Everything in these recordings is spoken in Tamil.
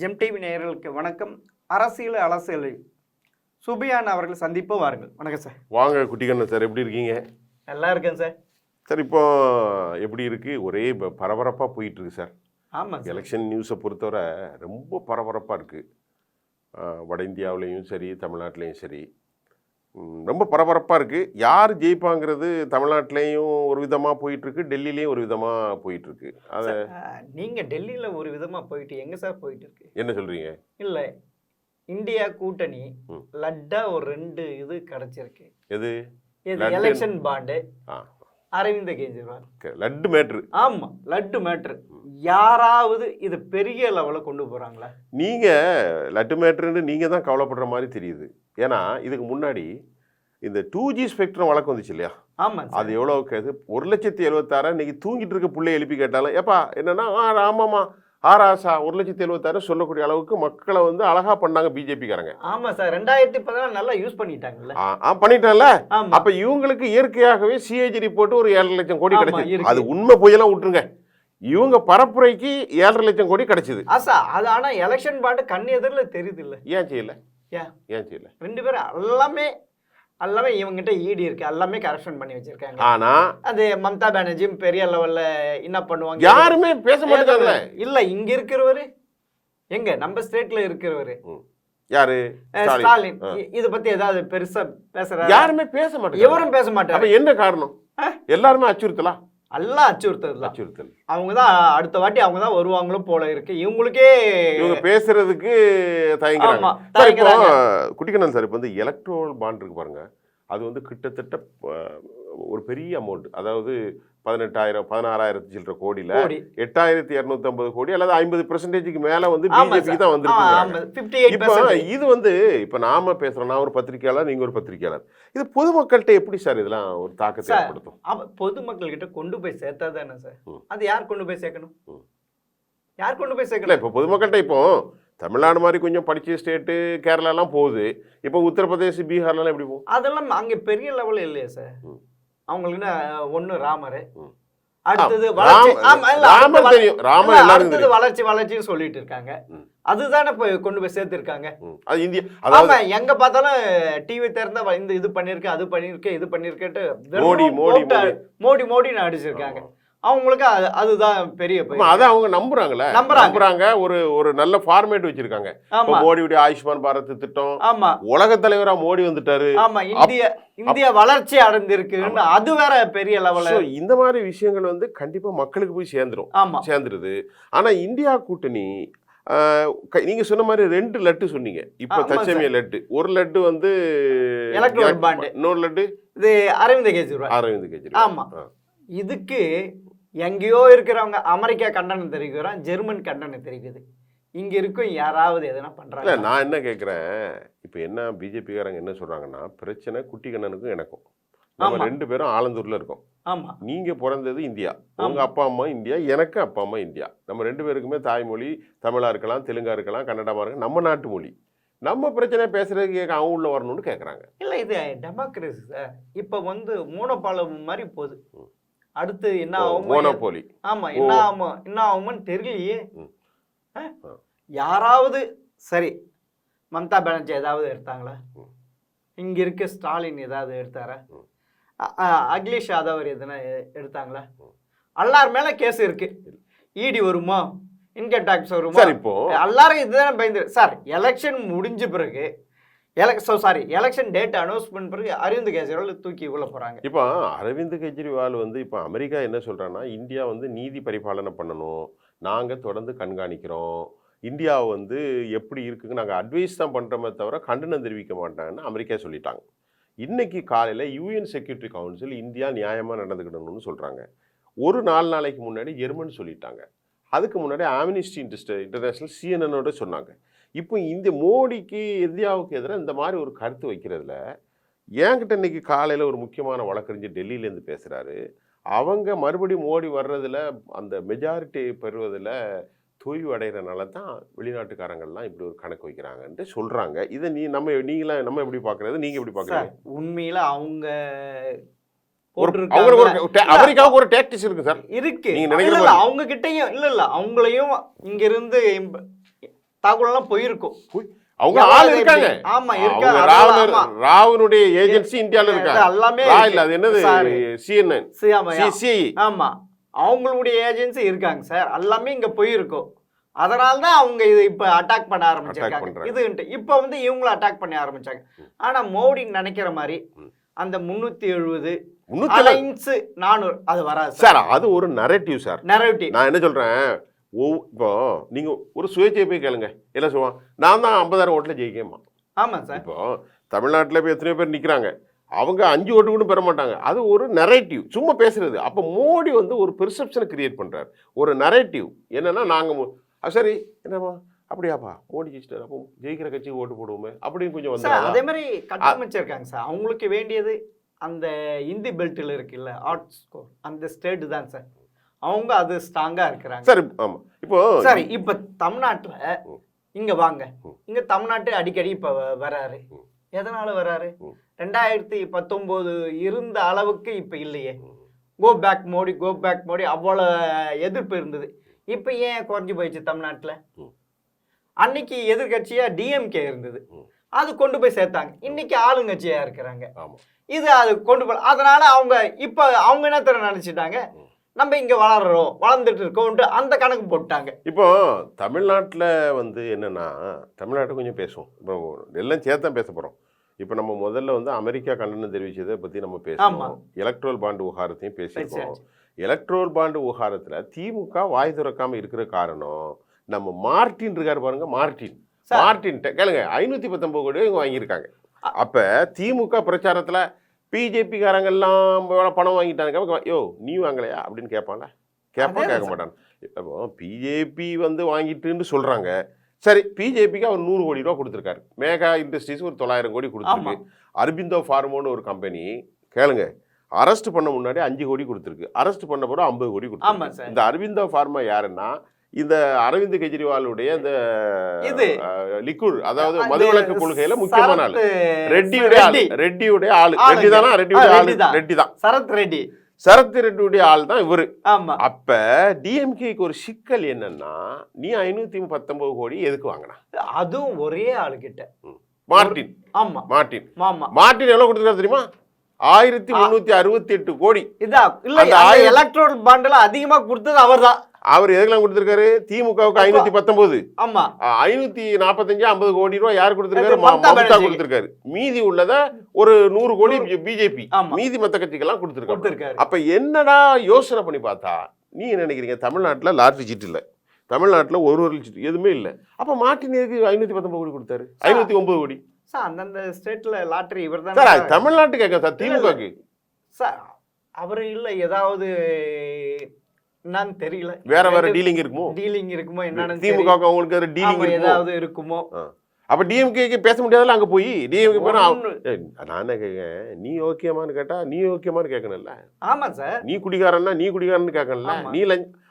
ஜெம் டிவி நேயர்களுக்கு வணக்கம். அரசியல் அலசலில் சுபியான் அவர்கள் சந்திப்பு வாருங்கள். வணக்கம் சார். வாங்க குட்டிக்கண்ணன் சார், எப்படி இருக்கீங்க? நல்லா இருக்கேன் சார். சார் இப்போ எப்படி இருக்கு? ஒரே பரபரப்பாக போயிட்டு இருக்கு சார். ஆமாம், எலெக்ஷன் நியூஸை பொறுத்தவரை ரொம்ப பரபரப்பாக இருக்குது. வட இந்தியாவிலையும் சரி, தமிழ்நாட்டிலையும் சரி, ரொம்ப பரபரப்பாக இருக்குது. யார் ஜெயிப்பாங்கிறது தமிழ்நாட்டிலையும் ஒரு விதமாக போயிட்டுருக்கு, டெல்லியிலையும் ஒரு விதமாக போயிட்டுருக்கு. அதை நீங்கள் டெல்லியில் ஒரு விதமாக போயிட்டு எங்கே சார் போயிட்டு இருக்கு? என்ன சொல்கிறீங்க? இல்லை, இந்தியா கூட்டணி லட்டா ஒரு 2 இது கிடைச்சிருக்கு. எது? எலெக்ஷன் பாண்டு அரவிந்த் கெஜ்ரிவால் லட்டு மேட்ரு. ஆமாம், லட்டு மேட்ரு. யாராவது இது பெரிய லெவலில் கொண்டு போகிறாங்களா? நீங்கள் லட்டு மேட்ருன்னு நீங்கள் தான் கவலைப்படுற மாதிரி தெரியுது. ஏன்னா இதுக்கு முன்னாடி இந்த 2G ஸ்பெக்ட்ரம் வழக்கம் வந்துச்சு இல்லையா? ஆமாம். அது எவ்வளோ கேது? 1,76,000. இன்னைக்கு தூங்கிட்டு இருக்க பிள்ளைய எழுப்பி கேட்டாலும் ஏப்பா என்னன்னா ஆமாம்மா ஆராசா 1,76,000 சொல்லக்கூடிய அளவுக்கு மக்களை வந்து அழகா பண்ணாங்க பிஜேபிக்காரங்க. ஆமா சார், 2014 நல்லா யூஸ் பண்ணிட்டாங்கல்ல. பண்ணிட்டாங்கல்ல. அப்ப இவங்களுக்கு இயற்கையாகவே சிஏஜி ரிப்போர்ட் ஒரு 7 லட்சம் கோடி கிடைச்சது. அது உண்மை பொய்யெல்லாம் விட்டுருங்க, இவங்க பரப்புரைக்கு 7.5 லட்சம் கோடி கிடைச்சது. அது ஆனா எலெக்ஷன் பாண்டு கண் எதிரில் தெரியுது இல்ல. ஏன் செய்யல? ஏன் செய்யல? 2 பேரும் எல்லாமே இவங்கிட்ட ஈடி இருக்கு, எல்லாமே கரெக்ஷன் பண்ணி வச்சிருக்காங்க. ஆனா அது மம்தா பானர்ஜியும் பெரிய லெவல்ல என்ன பண்ணுவாங்க? யாருமே பேச மாட்டாங்க. இல்ல, இங்க இருக்கிறவரு எங்க நம்ம ஸ்டேட்ல இருக்கிறவரு யாரு? ஸ்டாலின். இத பத்தி ஏதாவது பெருசா பேசுறாரு? யாருமே பேச மாட்டாங்க. எவரும் பேச மாட்டாங்க. அப்ப என்ன காரணம்? எல்லாருமே அச்சுறுத்தலா? எல்லாம் அச்சுறுத்தல். அவங்கதான் அடுத்த வாட்டி அவங்கதான் வருவாங்களும் போல இருக்கு. இவங்க பேசுறதுக்கு தயங்குறாங்க. குட்டிக்கண்ணன் சார், இப்போ வந்து எலக்ட்ரோல் பாண்ட் இருக்கு பாருங்க, அது வந்து கிட்டத்தட்ட ஒரு பெரிய அமௌண்ட். அதாவது 16,000 சில்லற கோடியில 8,250 கோடி அல்லது 50% மேல வந்து பிஜேபிக்கு தான் வந்திருக்கு. இப்போ இது வந்து இப்ப நாம பேசுறோம், நான் ஒரு பத்திரிகையாளர், நீங்க ஒரு பத்திரிகையாளர், இது பொதுமக்கள்கிட்ட எப்படி சார் இதெல்லாம் ஒரு தாக்கத்தை ஏற்படுத்தும்? பொதுமக்கள் கிட்ட கொண்டு போய் சேர்த்தா தானே சார். அது யார் கொண்டு போய் சேர்க்கணும்? யார் கொண்டு போய் சேர்க்கல? இப்போ பொதுமக்கள்கிட்ட இப்போ தமிழ்நாடு மாதிரி கொஞ்சம் படிச்ச ஸ்டேட்டு கேரளாலாம் போகுது. இப்போ உத்தரப்பிரதேச, பீகார்லாம் எப்படி போகும்? அதெல்லாம் அங்கே பெரிய லெவலில் இல்லையா சார். அவங்களுக்கு ஒன்று ராமர், அடுத்தது வளர்ச்சின்னு சொல்லிட்டு இருக்காங்க. அதுதானே கொண்டு போய் சேர்த்திருக்காங்க. அது இந்தியா. ஆமா, எங்க பார்த்தாலும் டிவி திறந்தா இந்த இது பண்ணிருக்கேன், அது பண்ணிருக்கேன், இது பண்ணிருக்கேன்ட்டு மோடின்னு அடிச்சிருக்காங்க. அவங்களுக்கு அதுதான் பெரிய அதை அவங்க நம்புறாங்க. ஒரு நல்ல ஃபார்மேட் வச்சிருக்காங்க. மோடியுடைய ஆயுஷ்மான் பாரத் திட்டம், ஆமா, உலக தலைவரா மோடி வந்துட்டாரு. ஆமா, இந்தியா வளர்ச்சி அடைந்திருக்கு. அது வேற பெரிய லெவல்ல. இந்த மாதிரி விஷயங்கள் வந்து கண்டிப்பா மக்களுக்கு போய் சேர்ந்துருது. ஆனா இந்தியா கூட்டணி நீங்க சொன்ன மாதிரி 2 லட்டு சொன்னீங்க. இப்ப தச்சமிய லட்டு, ஒரு லட்டு வந்து எலக்ட்ரோல் பாண்ட், இன்னொரு லட்டு இது அரவிந்த் கெஜ்ரிவால். ஆமா, இதுக்கு எங்கேயோ இருக்கிறவங்க அமெரிக்கா கண்டனம் தெரிவிக்கிறான், ஜெர்மன் கண்டனம் தெரிவிக்குது. இங்க இருக்கும் யாராவது எதனா பண்றாங்க? நான் என்ன கேட்கிறேன், இப்ப என்ன பிஜேபிக்காரங்க என்ன சொல்றாங்கன்னா, பிரச்சனை குட்டிக்கண்ணனுக்கும் எனக்கும், நம்ம 2 பேரும் ஆலந்தூர்ல இருக்கோம். ஆமா, நீங்க பிறந்தது இந்தியா, உங்க அப்பா அம்மா இந்தியா, எனக்கு அப்பா அம்மா இந்தியா. நம்ம 2 பேருக்குமே தாய்மொழி தமிழா இருக்கலாம், தெலுங்கா இருக்கலாம், கன்னடமா இருக்கலாம், நம்ம நாட்டு மொழி. நம்ம பிரச்சனை பேசுறதுக்கு அவங்க உள்ள வரணும்னு கேட்கறாங்க. இல்ல, இது டெமோக்ரஸி சார். இப்ப வந்து மோனோபாலம் மாதிரி போகுது. அடுத்து என்ன ஆகும்? ஆமா, என்ன ஆகும்னு தெரியலையே. யாராவது சரி, மம்தா பானர்ஜி ஏதாவது எடுத்தாங்களா? இங்க இருக்க ஸ்டாலின் ஏதாவது எடுத்தாரா? அகிலேஷ் யாதவ் எதுனா எடுத்தாங்களா? எல்லார் மேல கேஸ் இருக்கு. இடி வருமா, இன்கம் டாக்ஸ் வருமா? இப்போ எல்லாரும் இதுதான் பயந்து சார். எலெக்ஷன் முடிஞ்ச பிறகு எலெக்ஷன் டேட் அனௌன்ஸ்மெண்ட் பிறகு அரவிந்த் கெஜ்ரிவால் தூக்கி உள்ள போறாங்க. இப்போ அரவிந்த் கெஜ்ரிவால் வந்து இப்போ அமெரிக்கா என்ன சொல்றான்னா, இந்தியா வந்து நீதி பரிபாலனை பண்ணணும், நாங்க தொடர்ந்து கண்காணிக்கிறோம், இந்தியாவை வந்து எப்படி இருக்குன்னு நாங்கள் அட்வைஸ் தான் பண்றோமே தவிர கண்டனம் தெரிவிக்க மாட்டாங்கன்னு அமெரிக்கா சொல்லிட்டாங்க. இன்னைக்கு காலையில் யூஎன் செக்யூரிட்டி கவுன்சில் இந்தியா நியாயமாக நடந்துக்கிடணும்னு சொல்கிறாங்க. ஒரு 4 நாளைக்கு முன்னாடி ஜெர்மன் சொல்லிட்டாங்க. அதுக்கு முன்னாடி ஆம்னிஸ்டி இன்டர்நேஷனல் CNN சொன்னாங்க. இப்போ இந்த மோடிக்கு இந்தியாவுக்கு எதிராக இந்த மாதிரி ஒரு கருத்து வைக்கிறதுல என்கிட்ட இன்னைக்கு காலையில் ஒரு முக்கியமான வழக்கறிஞர் டெல்லியிலேருந்து பேசுகிறாரு. அவங்க மறுபடியும் மோடி வர்றதில் அந்த மெஜாரிட்டி பெறுவதில் தொய்வு அடைகிறனால தான் வெளிநாட்டுக்காரங்கள்லாம் இப்படி ஒரு கணக்கு வைக்கிறாங்கன்ட்டு சொல்கிறாங்க. இதை நம்ம எப்படி பார்க்குறது, நீங்கள் எப்படி பார்க்குறீங்க? உண்மையில் அவங்க அமெரிக்காவுக்கு ஒரு டாக்டிக்ஸ் இருக்கு சார். இருக்கு, நீங்க நினைக்கிறீங்க அவங்க கிட்டயும் இல்ல அவங்களையும் இங்க இருந்து தகவல்லாம் போயிருக்கும். அவங்க ஆள் இருக்காங்க. ஆமா அவங்க இருக்காங்க. ராவனுடைய ஏஜென்சி இந்தியால இருக்காங்க. எல்லாமே இல்ல அது என்னது CNN CCI. ஆமா அவங்களுடைய ஏஜென்சி இருக்காங்க சார். எல்லாமே இங்க போயிருக்கும். அதனால தான் அவங்க இது இப்ப அட்டாக் பண்ண ஆரம்பிச்சிருக்காங்க. இது இப்ப வந்து இவங்களும் அட்டாக் பண்ண ஆரம்பிச்சாங்க. ஆனா மோடி நினைக்கிற மாதிரி அந்த 370 அலைன்ஸ் 400 அது வராது சார். அது ஒரு நரேட்டிவ் சார். நரேட்டிவ். நான் என்ன சொல்றேன், இப்போ நீங்க ஒரு சுயேட்சையை போய் கேளுங்க, என்ன சொல்லுவான், நான் தான் 50,000 ஓட்டுல ஜெயிக்கேமா. ஆமா சார். இப்போ தமிழ்நாட்டில் போய் எத்தனையோ பேர் நிற்கிறாங்க, அவங்க 5 ஓட்டு கூட பெற மாட்டாங்க. அது ஒரு நரேட்டிவ், சும்மா பேசுறது. அப்போ மோடி வந்து ஒரு பெர்செப்ஷனை கிரியேட் பண்றாரு, ஒரு நரேட்டிவ். என்னன்னா நாங்கள் சரி என்னம்மா அப்படியாப்பா மோடி ஜெயிச்சிட்டார், அப்போ ஜெயிக்கிற கட்சிக்கு ஓட்டு போடுவோமே அப்படின்னு கொஞ்சம் வந்து அதே மாதிரி கட்டமைச்சிருக்காங்க சார். அவங்களுக்கு வேண்டியது அந்த இந்தி பெல்ட்டில் இருக்குல்ல ஆர்ட் ஸ்கோர், அந்த ஸ்டேட் தான் சார். அவங்க அது ஸ்ட்ராங்கா இருக்கிறாங்க. சரி ஆமா. இப்போ சரி இப்ப தமிழ்நாட்டுல இங்க வாங்க, இங்க தமிழ்நாட்டு அடிக்கடி இப்ப வராரு. எதனால வராரு? 2019 இருந்த அளவுக்கு இப்ப இல்லையே. Go back Modi, go back Modi அவ்வளவு எதிர்ப்பு இருந்தது. இப்ப ஏன் குறைஞ்சு போயிடுச்சு தமிழ்நாட்டுல? அன்னைக்கு எதிர்கட்சியா டிஎம்கே இருந்தது, அது கொண்டு போய் சேர்த்தாங்க. இன்னைக்கு ஆளுங்கட்சியா இருக்கிறாங்க. இது அது கொண்டு போய், அதனால அவங்க இப்ப அவங்க என்ன தர நினைச்சிட்டாங்க, நம்ம இங்க வளர்றோம், வளர்ந்துட்டு இருக்கோம், அந்த கணக்கு போட்டாங்க. இப்போ தமிழ்நாட்டில் வந்து என்னன்னா, தமிழ்நாட்டை கொஞ்சம் பேசுவோம். இப்போ எல்லாம் சேர்த்தா பேச போறோம். இப்போ நம்ம முதல்ல வந்து அமெரிக்கா கண்டனம் தெரிவிச்சதை பத்தி நம்ம பேசணும். எலக்ட்ரல் பாண்ட் விவகாரத்தையும் பேசியிருக்கோம். எலக்ட்ரல் பாண்ட் விவகாரத்துல திமுக வாய் திறக்காம இருக்கிற காரணம், நம்ம மார்டின் இருக்காரு பாருங்க, மார்டின் கேளுங்க 519 கோடி இவங்க வாங்கியிருக்காங்க. அப்ப திமுக பிரச்சாரத்துல பிஜேபி காரங்கெல்லாம் பணம் வாங்கிட்டாங்க, யோ நீ வாங்கலையா அப்படின்னு கேட்பான்ல, கேட்க மாட்டான். இப்போ பிஜேபி வந்து வாங்கிட்டுன்னு சொல்றாங்க. சரி, பிஜேபிக்கு அவர் 100 கோடி ரூபா கொடுத்துருக்காரு. மேகா இண்டஸ்ட்ரீஸ் ஒரு 900 கோடி கொடுத்துருக்கு. அரபிந்தோ ஃபார்மோன்னு ஒரு கம்பெனி கேளுங்க, அரெஸ்ட் பண்ண முன்னாடி 5 கோடி கொடுத்துருக்கு, அரெஸ்ட் பண்ண பிறகு 50 கோடி கொடுத்துருக்கு. இந்த அரவிந்தோ ஃபார்மா யாருன்னா, இந்த அரவிந்த் கெஜ்ரிவாலுடைய இந்த லிக்குர், அதாவது மதுவிலக்கு கொள்கையில முக்கியமான ஆள், ரெட்டியுடைய ஆளு. ரெட்டி தான் சரத் ரெட்டியுடைய ஆள் தான் இவரு. அப்ப டிஎம்கேக்கு ஒரு சிக்கல் என்னன்னா, நீ 519 கோடி எதுக்கு வாங்கினா? அதுவும் ஒரே ஆளு கிட்ட, மார்டின். மார்டின் எவ்வளவு கொடுத்துருக்காரு தெரியுமா? 1368 கோடி. இதான் இல்ல, எலக்ட்ரல் பாண்ட்ல அதிகமா கொடுத்தது அவர்தான். அவர் எதுக்கெல்லாம் கொடுத்திருக்காரு? திமுகவுக்கு 519, 545 50 கோடி ரூபாய் யார் கொடுத்திருக்காரு? மம்தா கொடுத்திருக்காரு. மீதி உள்ளத ஒரு 100 கோடி பிஜேபி, மீதி மத்த கட்சிக்கெல்லாம் கொடுத்திருக்காரு. அப்ப என்னடா யோசனை பண்ணி பார்த்தா, நீ என்ன நினைக்கிறீங்க? தமிழ்நாட்டுல லாட்டரி சீட்டு இல்ல, தமிழ்நாட்டுல ஒரு சீட்டு எதுவுமே இல்ல. அப்ப மார்டின் எதுக்கு 519 கோடி கொடுத்தாரு? 509 கோடி சார். அந்தந்த ஸ்டேட்ல லாட்டரி இவர்தான். தமிழ்நாட்டு கேட்க சார், திமுகக்கு சார் அவரு இல்ல, ஏதாவது என்னன்னு தெரியல, வேற டீலிங் இருக்குமோ என்னன்னு திமுக அவங்களுக்கு டீலிங் ஏதாவது இருக்குமோ. அப்ப டிஎம்கே பேச முடியாதுல்ல, அங்க போய் டிஎம்கே போனா நான் என்ன கேட்கேன், நீ ஓகேமான்னு கேட்டா நீ ஓகேமான்னு கேட்கணும்ல. ஆமா சார். நீ குடிகாரன்னா நீ குடிகாரன்னு கேட்கணும்ல. நீ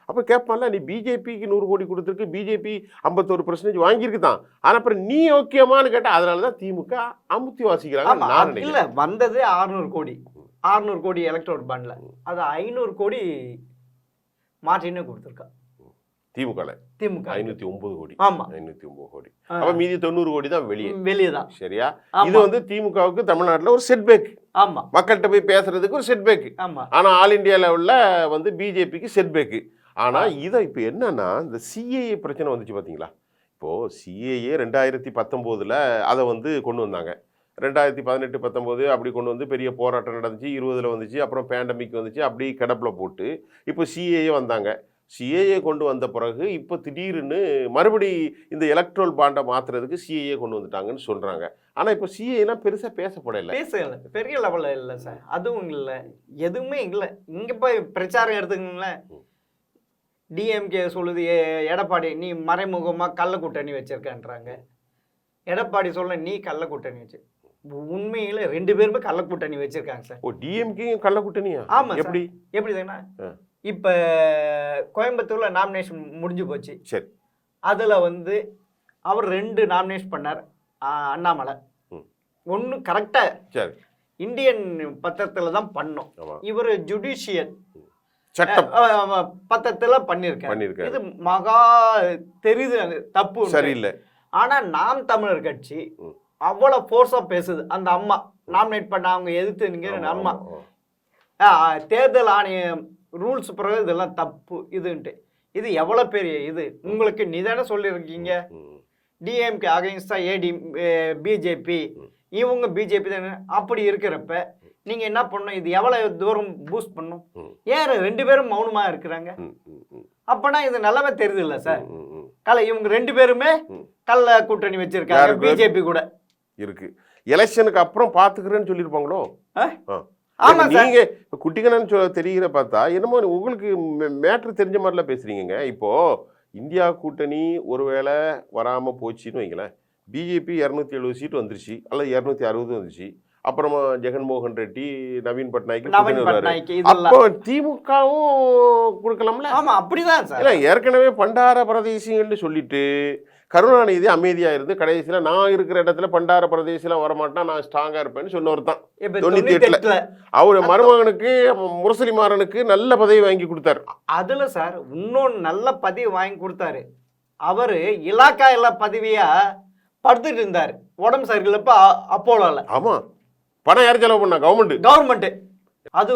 அப்ப கேட்பான்ல, நீ பிஜேபிக்கு 100 கோடி கொடுத்துருக்கு, பிஜேபி 51% வாங்கியிருக்கு தான், ஆனா அப்புறம் நீ ஓகேமான்னு கேட்டா அதனாலதான் திமுக அமுத்தி வாசிக்கிறாங்க. இல்ல வந்தது 600 கோடி எலக்ட்ரோல் பாண்ட்ல, அது 500 கோடி மார்டினே கொடுத்திருக்கா திமுக 509 கோடி. ஆமா 509 கோடி. அப்ப மீதி 90 கோடி தான் வெளியே தான். சரியா? இது வந்து திமுகவுக்கு தமிழ்நாட்டுல ஒரு செட்பேக். ஆமா, மக்கள்கிட்ட போய் பேசுறதுக்கு ஒரு செட்பேக். ஆமா. ஆனா ஆல் இந்தியா லெவல்ல வந்து பிஜேபிக்கு செட்பேக். ஆனா இதை இப்ப என்னன்னா, இந்த சிஏஏ பிரச்சனை வந்துச்சு பாத்தீங்களா? இப்போ சிஏஏ 2019 அதை வந்து கொண்டு வந்தாங்க. 2018 19 அப்படி கொண்டு வந்து பெரிய போராட்டம் நடந்துச்சு. 20 வந்துச்சு, அப்புறம் பேண்டமிக் வந்துச்சு, அப்படி கிடப்பில் போட்டு இப்போ சிஏஏ வந்தாங்க. சிஏஏ கொண்டு வந்த பிறகு இப்போ திடீர்னு மறுபடி இந்த எலக்ட்ரல் பாண்டை மாற்றுறதுக்கு சிஏஏ கொண்டு வந்துட்டாங்கன்னு சொல்கிறாங்க. ஆனால் இப்போ சிஏலாம் பெருசாக பேசப்படலை, பெரிய லெவலில் இல்லை சார். அதுவும் இல்லை, எதுவுமே இல்லை. இங்கே போய் பிரச்சாரம் எடுத்துக்கங்களேன், டிஎம்கே சொல்லுது எடப்பாடி நீ மறைமுகமாக கள்ள கூட்டணி வச்சிருக்கன்றாங்க. எடப்பாடி சொல்ல நீ கள்ள கூட்டணி வச்சு, உண்மையில 2 பேருமே கள்ள கூட்டணி வச்சிருக்காங்க சார். ஓ, டிஎம்கே கள்ள கூட்டணியா? ஆமா. எப்படி தானே, இப்ப கோயம்புத்தூர்ல நாமினேஷன் முடிஞ்சு போச்சு. சரி, அதுல வந்து அவர் 2 நாமினேஷன் பண்ணார். அண்ணாமலை 1 கரெக்டா இந்தியன் பத்திரத்துல தான் பண்ணோம். இவர் ஜுடிஷியல். சட்டம் பத்தத்துல பண்ணிருக்காரு. பண்ணிருக்காரு. இது மகா தெரியுது தப்பு சரியில்லை. ஆனா நாம் தமிழர் கட்சி அவ்வளவு போர்ஸா பேசுது. அந்த அம்மா நாமினேட் பண்ண அவங்க எதிர்த்து நிக்கிற அம்மா தேர்தல் ஆணையம் ரூல்ஸ் பிரகாரம் இதெல்லாம் தப்பு இதுன்ட்டு. இது எவ்வளவு பெரிய இது உங்களுக்கு நீதானே சொல்லியிருக்கீங்க. டிஎம்கே அகைன்ஸ்டா பிஜேபி, இவங்க பிஜேபி தானே. அப்படி இருக்கிறப்ப நீங்க என்ன பண்ணணும், இது எவ்வளவு தூரம் பூஸ்ட் பண்ணும். ஏன் 2 பேரும் மௌனமா இருக்கிறாங்க? அப்பனா இது நல்லாவே தெரியுது இல்ல சார். இவங்க 2 பேருமே கள்ள கூட்டணி வச்சிருக்காங்க பிஜேபி கூட இருக்கு. எலெக்ஷனுக்கு அப்புறம் பாத்துக்கிறேன்னு சொல்லிருப்பாங்களோ. ஆமா நீங்க குட்டிக்கணன்னு தெரிகிற பார்த்தா என்னமோ உங்களுக்கு மேட்ரு தெரிஞ்ச மாதிரிலாம் பேசுறீங்க. இப்போ இந்தியா கூட்டணி ஒருவேளை வராம போச்சுன்னு வைங்களேன், பிஜேபி 270 சீட் வந்துருச்சு அல்லது 260 வந்துருச்சு. அப்புறமா ஜெகன்மோகன் ரெட்டி, நவீன் பட்நாயக், அப்போ திமுகவும் கொடுக்கலாம்ல. ஆமா அப்படிதான் சார். இல்ல ஏற்கனவே பண்டார பிரதேசங்கள்னு சொல்லிட்டு கருணாநிதி அமைதியா இருந்து கடைசியில நான் இருக்கிற இடத்துல பண்டார பிரதேசம் வரமாட்டான், நான் ஸ்ட்ராங்கா இருப்பேன்னு சொன்னவர் தான் 98ல. அவரு மருமகனுக்கு முரசொலிமாறனுக்கு நல்ல பதவி வாங்கி கொடுத்தாரு. அதுல சார் இன்னொன்னு நல்ல பதவி வாங்கி கொடுத்தாரு. அவரு இலாக்கா எல்லா பதவியா படுத்துட்டு இருந்தாரு உடம்பு சரியில்லப்ப அப்போலோல. ஆமா, பணம் யார் செலவு பண்ணா? கவர்மெண்ட். அது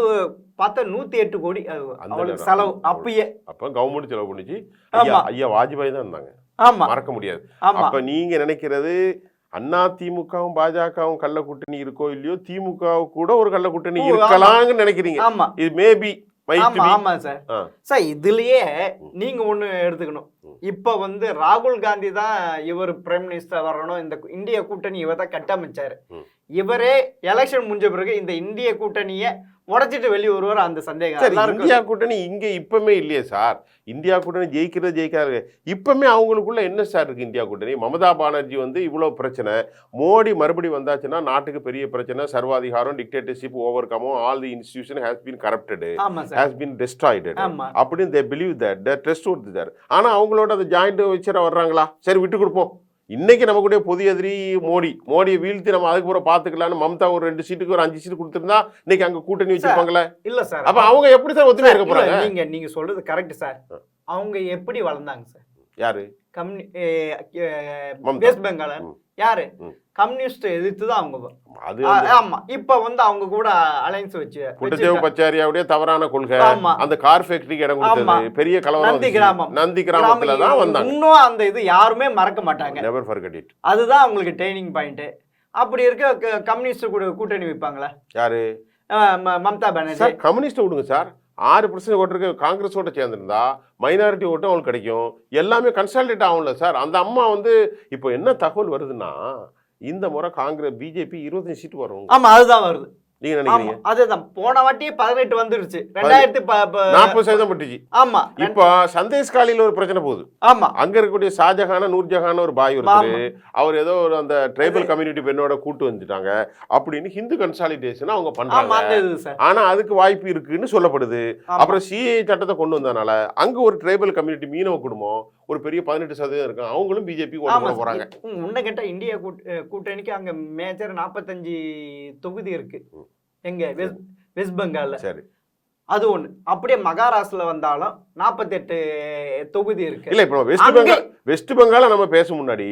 பார்த்தா 108 கோடி அவளுக்கு செலவு அப்பயே. அப்ப கவர்மெண்ட் செலவு பண்ணிச்சு. ஐயா வாஜ்பாய் தான் இருந்தாங்க. ஆமா, மறக்க முடியாது. அப்ப நீங்க நினைக்கிறது அண்ணா திமுகவும் பாஜகவும் கள்ள கூட்டணி இருக்கோ இல்லையோ, திமுக கூட ஒரு கள்ள கூட்டணி இருக்கலாம்னு நினைக்கிறீங்க. ஆமா, இது மேபி. ஆமா சார். சார் இதுலயே நீங்க ஒண்ணு எடுத்துக்கணும். இப்ப ராகுல் காந்தி தான் இவர் பிரைம் மினிஸ்டர் வரணும், இந்த இந்திய கூட்டணி இவர் தான் கட்டமைச்சாரு. இவரே எலெக்ஷன் முடிஞ்ச பிறகு இந்த இந்திய கூட்டணிய உடைச்சிட்டு வெளியே வருவார். அந்த சந்தேகம் இந்தியா கூட்டணி இங்க இப்பமே இல்லையே சார். இந்தியா கூட்டணி ஜெயிக்காது. இப்பமே அவங்களுக்குள்ள என்ன சார் இருக்கு இந்தியா கூட்டணி? மமதா பானர்ஜி இவ்வளவு பிரச்சனை, மோடி மறுபடியும் வந்தாச்சுன்னா நாட்டுக்கு பெரிய பிரச்சனை, சர்வாதிகாரம், டிக்டேட்டர்ஷிப் ஓவர் கமோ, all the institution has been corrupted, has been destroyed அப்படின்னு they believe that, they trust worth there. ஆனா அவங்களோட அந்த ஜாயிண்ட் வச்சுற வர்றாங்களா? சரி விட்டு கொடுப்போம். இன்னைக்கு நமக்குடைய பொது எதிரி மோடியை வீழ்த்தி நம்ம அதுக்கு பிறகு பாத்துக்கலாம்னு மம்தா ஒரு 2 சீட்டுக்கு ஒரு 5 சீட்டு கொடுத்திருந்தா இன்னைக்கு அங்க கூட்டணி வச்சிருப்பாங்களே. இல்ல சார், அப்ப அவங்க எப்படி சார் ஒத்துமையா இருக்க போறாங்க? நீங்க சொல்றது கரெக்ட் சார். அவங்க எப்படி வளர்ந்தாங்க சார்? யாரு? வெஸ்ட் பெங்கால் யாரு? கம்யூனிஸ்ட் எதிர்த்து தான் அவங்க. ஆமா, இப்ப அவங்க கூட அலைன்ஸ் வச்சு குட்டச்சேவு பச்சாரியாவுடைய தவறான கொள்கை, அந்த கார் ஃபேக்டரிக்கு இடம் கொடுத்தது, பெரிய கலவரம் நந்தி கிராமத்துல தான் வந்தாங்க. இன்னும் அந்த இது யாருமே மறக்க மாட்டாங்க. Never forget it. அதுதான் அவங்களுக்கு ட்ரைனிங் பாயிண்ட். அப்படி இருக்க கம்யூனிஸ்ட் கூட கூட்டணி வைப்பாங்களா? யாரு? மம்தா பானர்ஜி. கம்யூனிஸ்ட் விடுங்க சார், 6% ஓட்டு இருக்கு. காங்கிரஸோட சேர்ந்துருந்தா மைனாரிட்டி ஓட்டும் அவங்களுக்கு கிடைக்கும், எல்லாமே கன்சாலிடேட் ஆகும்ல சார். அந்த அம்மா இப்போ என்ன தகவல் வருதுன்னா, இந்த முறை காங்கிரஸ் பிஜேபி 25 சீட்டு வரும். ஆமா, அதுதான் வருது. நீங்க நினைக்கிறீங்க? அதுதான் போன வாட்டியே 18 வந்துருச்சு. 2040% பட்டுச்சு. ஆமா, இப்ப சந்தேஷ் காலில ஒரு பிரச்சனை போகுது. ஆமா, அங்க இருக்கக்கூடிய ஷாஜஹான் நூர்ஜஹான் ஒரு பாய் ஒருத்தர், அவர் ஏதோ ஒரு அந்த ட்ரைபல் கம்யூனிட்டி பெண்ணோட கூட்டு வந்துட்டாங்க அப்படின்னு ஹிந்து கன்சாலிடேஷன் அவங்க பண்றாங்க. ஆனா அதுக்கு வாய்ப்பு இருக்குன்னு சொல்லப்படுது. அப்புறம் சிஏ சட்டத்தை கொண்டு வந்ததுனால அங்க ஒரு ட்ரைபல் கம்யூனிட்டி மீனவ குடும்பம் ஒரு பெரிய 18% இருக்கு, அவங்களும் பிஜேபி கொண்டு போறாங்க. உன்ன கேட்டா இந்தியா கூட்டணிக்கு அங்க மேஜர் 45 தொகுதி இருக்கு. எங்க வெஸ்ட் பெங்கால்ல. சரி, அது ஒண்ணு. அப்படியே மகாராஷ்டிரல வந்தாலும் 48 தொகுதி இருக்கு. இல்ல இப்போ வெஸ்ட் பெங்கால நம்ம பேச முன்னாடி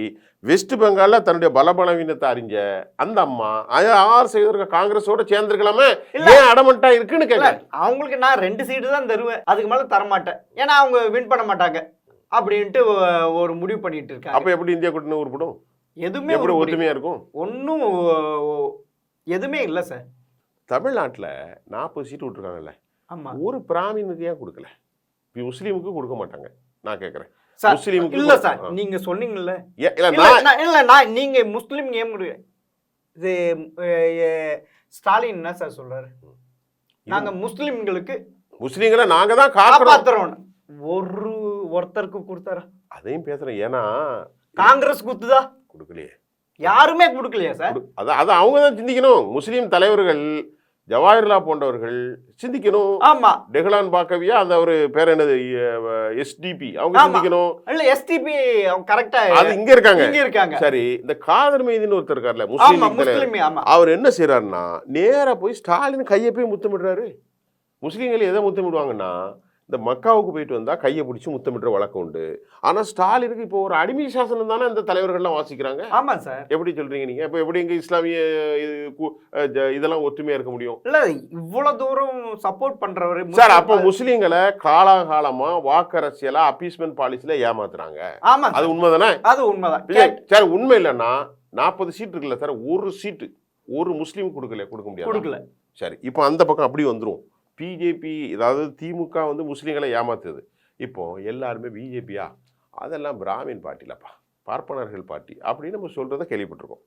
வெஸ்ட் பெங்கால்ல தன்னுடைய பலபலவீனத்தை அறிஞ்ச அந்த அம்மா 6% காங்கிரஸோட சேர்ந்திருக்கலாமே, ஏன் அடமண்டா இருக்குன்னு கேட்க. அவங்களுக்கு நான் 2 சீட்டு தான் தருவேன், அதுக்கு மேல தர மாட்டேன், ஏன்னா அவங்க வின் பண்ண மாட்டாங்க அப்படின்ட்டு ஒரு முடிவு பண்ணிட்டு இருக்காங்க. அப்ப எப்படி இந்தியா கூட்டணி உருப்படும்? எதுவுமே ஒத்துமையா இருக்கும்? ஒன்னும் எதுவுமே இல்ல சார். தமிழ்நாட்டில் 40 சீட்டு விட்டுருக்காங்கல்ல, ஒரு பிராமினுக்கு ஏன் கொடுக்கல? முஸ்லீமுக்கு கொடுக்க மாட்டாங்க. நான் கேட்கறேன், முஸ்லீமுக்கு இல்ல சார். நீங்க சொன்னீங்கல்ல, நீங்க முஸ்லீம் ஏன் இது ஸ்டாலின் என்ன சார் சொல்றாரு? நாங்க முஸ்லீம்களை நாங்க தான் காப்பாத்துறோம். ஒருத்தருக்கு கொடுத்தாரா? அதையும் பேசுறேன். ஏன்னா காங்கிரஸ் குத்துதா? கொடுக்கலையே, யாருமே கொடுக்கலையா சார்? அது அவங்க தான் சிந்திக்கணும். முஸ்லீம் தலைவர்கள் ஜவாஹர்லால் போன்றவர்கள் சிந்திக்கணும். ஆமா, டெஹ்லான் பாக்கவியா அந்த ஒரு பேர் என்னது, எஸ்டிபி, அவங்க சிந்திக்கணும். இல்ல எஸ்டிபி கரெக்டா அது இங்க இருக்காங்க. சரி, இந்த காதர் மைதின்னு ஒருத்தர் இருக்கார்ல முஸ்லீம், அவர் என்ன செய்யறாருன்னா நேரா போய் ஸ்டாலின் கையை போய் முத்தமிடுறாரு. முஸ்லீம்கள் எதை முத்தமிடுவாங்கன்னா இந்த மக்காவுக்கு போயிட்டு வந்தா கையை பிடிச்சி முத்தமிடுற வழக்கம் உண்டு. ஆனா ஸ்டாலினுக்கு இப்போ ஒரு அடிமை சாசனம் தானே இந்த தலைவர்கள்லாம் வாசிக்கிறாங்க. ஆமா சார். எப்படி சொல்றீங்க நீங்க? இப்போ எப்படி இங்க இஸ்லாமிய இதெல்லாம் ஒற்றுமையா இருக்க முடியும்? இல்ல இவ்வளவு தூரம் சப்போர்ட் பண்றவரு சார். அப்போ முஸ்லீம்களை காலாகாலமா வாக்கரசியலா அப்பீஸ்மெண்ட் பாலிசில ஏமாத்துறாங்க. ஆமா, அது உண்மைதானே? அது உண்மைதான் சார். உண்மை இல்லைன்னா 40 சீட் இருக்குல்ல சார், ஒரு சீட்டு ஒரு முஸ்லீம் கொடுக்க முடியாது. சரி, இப்போ அந்த பக்கம் அப்படி வந்துடும். பிஜேபி, அதாவது திமுக வந்து முஸ்லீம்களை ஏமாத்துது. இப்போ எல்லாருமே பிஜேபியா, அதெல்லாம் பிராமின் பார்ட்டிலப்பா, பார்ப்பனர்கள் பார்ட்டி அப்படின்னு நம்ம சொல்கிறத கேள்விப்பட்டிருக்கோம்.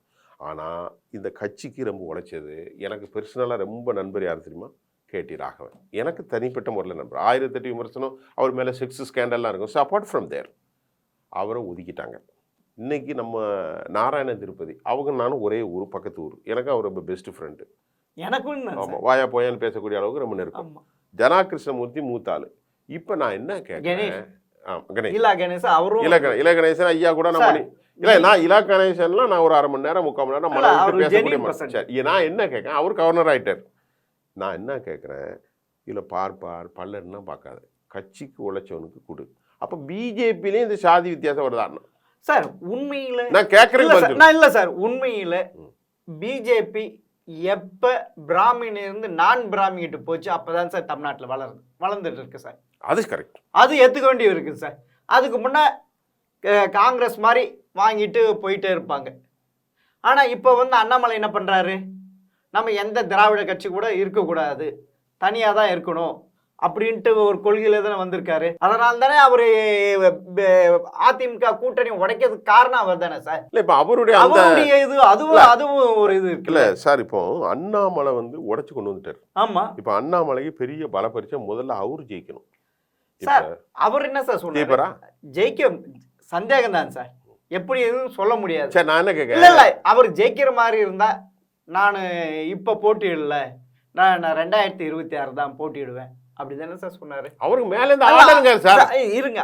ஆனால் இந்த கட்சிக்கு ரொம்ப உழைச்சது, எனக்கு பர்சனலாக ரொம்ப நண்பர் யார் தெரியுமா? கேடி ராகவன். எனக்கு தனிப்பட்ட முறையில் நண்பர். 1008 விமர்சனம் அவர் மேலே செக்ஸ் ஸ்கேண்டல்லாம் இருக்கும். ஸோ அப்பார்ட் ஃப்ரம் தேர் அவரை ஒதுக்கிட்டாங்க. இன்னைக்கு நம்ம நாராயண திருப்பதி, அவங்க நானும் ஒரே ஊர், பக்கத்து ஊர். எனக்கு அவர் ரொம்ப பெஸ்ட் ஃப்ரெண்டு. எனக்கும் ஆமாம், வாயா போயான்னு பேசக்கூடிய அளவுக்கு ரொம்ப நெருக்கம். ஜனா கிருஷ்ணமூர்த்தி மூத்தாள். இப்போ நான் என்ன கேட்குறேன், இல கணேசன் ஐயா கூட நம்ம இல்லை, நான் இலா கணேசன்லாம் நான் ஒரு 1/2 மணி நேரம் 3/4 மணி நேரம் மழை விட்டு பேசக்கூடிய மனுஷன். நான் என்ன கேட்குறேன், அவர் கவர்னர் ஆகிட்டார். நான் என்ன கேட்குறேன், இதில் பார்ப்பார் பல்லர்னா பார்க்காத, கட்சிக்கு உழைச்சவனுக்கு கொடு. அப்போ பிஜேபியிலேயும் இந்த சாதி வித்தியாசம் வருதாண்ணா சார்? உண்மையில் நான் கேட்குறேன். இல்லை சார், உண்மையில் பிஜேபி எப்போ பிராமின் இருந்து நான் பிராமின்கிட்ட போச்சு அப்போதான் சார் தமிழ்நாட்டில் வளர்ந்துட்டு இருக்கு சார். அது கரெக்ட், அது ஏற்றுக்க வேண்டிய இருக்குது சார். அதுக்கு முன்னே காங்கிரஸ் மாதிரி வாங்கிட்டு போயிட்டே இருப்பாங்க. ஆனால் இப்போ வந்து அண்ணாமலை என்ன பண்ணுறாரு, நம்ம எந்த திராவிட கட்சி கூட இருக்கக்கூடாது, தனியாக தான் இருக்கணும் அப்படின்ட்டு ஒரு கொள்கையில தானே வந்திருக்காரு. அதனால தானே அவரு அதிமுக கூட்டணி உடைக்கிறதுக்கு காரணம் அவர் தானே சார். இல்ல இப்ப அவருடைய இது அதுவும் ஒரு இது இருக்குல்ல சார். இப்போ அண்ணாமலை வந்து உடைச்சு கொண்டு வந்துட்டாரு. ஆமா, இப்ப அண்ணாமலைக்கு பெரிய பல பரிச்சை, முதல்ல அவரு ஜெயிக்கணும் சார். அவர் என்ன சார் சொல்றாரு, ஜெயிக்க சந்தேகம் தான் சார், எப்படி எதுவும் சொல்ல முடியாது சார். நான் என்ன கேட்க, இல்ல அவர் ஜெயிக்கிற மாதிரி இருந்தா நான் இப்ப போட்டியிடல, நான் 2026 தான் போட்டியிடுவேன் அப்படிதானே சார் சொன்னாரு. அவருக்கு மேல இருந்து ஆளுங்க சார் இருங்க.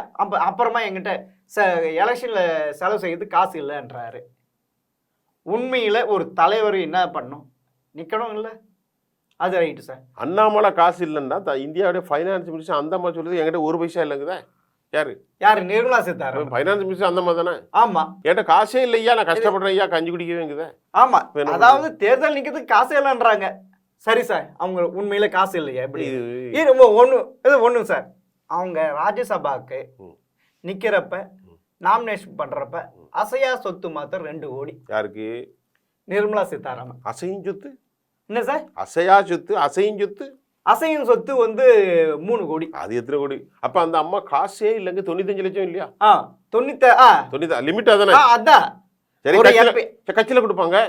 அப்புறமா என்கிட்ட எலெக்ஷன்ல செலவு செய்யறது காசு இல்லைன்றாரு. உண்மையில ஒரு தலைவர் என்ன பண்ணும், நிக்கணும் இல்ல? அது ரைட்டு சார். அண்ணாமலை காசு இல்லைன்னா இந்தியாவுடைய ஃபைனான்ஸ் மினிஸ்டர் அந்த மாதிரி சொல்லுது, என்கிட்ட 1 பைசா இல்லைங்குதா? யாரு? நிர்மலா சீதாராமன் ஃபைனான்ஸ் மினிஸ்டர் அந்த மாதிரி தானே. ஆமா, என்கிட்ட காசே இல்லையா, நான் கஷ்டப்படுறேன் ஐயா, கஞ்சி குடிக்கவேங்குதா? ஆமா, அதாவது தேர்தல் நிக்கிறதுக்கு காசே இல்லைன்றாங்க. சரி சார், அவங்க உண்மையில காசு இல்லையா? எப்படி ஒண்ணு சார், அவங்க ராஜ்யசபாக்கு நிக்கிறப்ப நாமினேஷன் பண்றப்ப அசையா சொத்து மாத்திரம் 2 கோடி. யாருக்கு? நிர்மலா சீதாராமன். அசையும் சொத்து என்ன சார்? அசையா சொத்து, அசையும் சொத்து. அசையும் சொத்து வந்து 3 கோடி. அது எத்தனை கோடி? அப்ப அந்த அம்மா காசே இல்லைங்க, 95 லட்சம் இல்லையா? 90 லிமிட் அதானே? அதான். சரி, கட்சியில கொடுப்பாங்க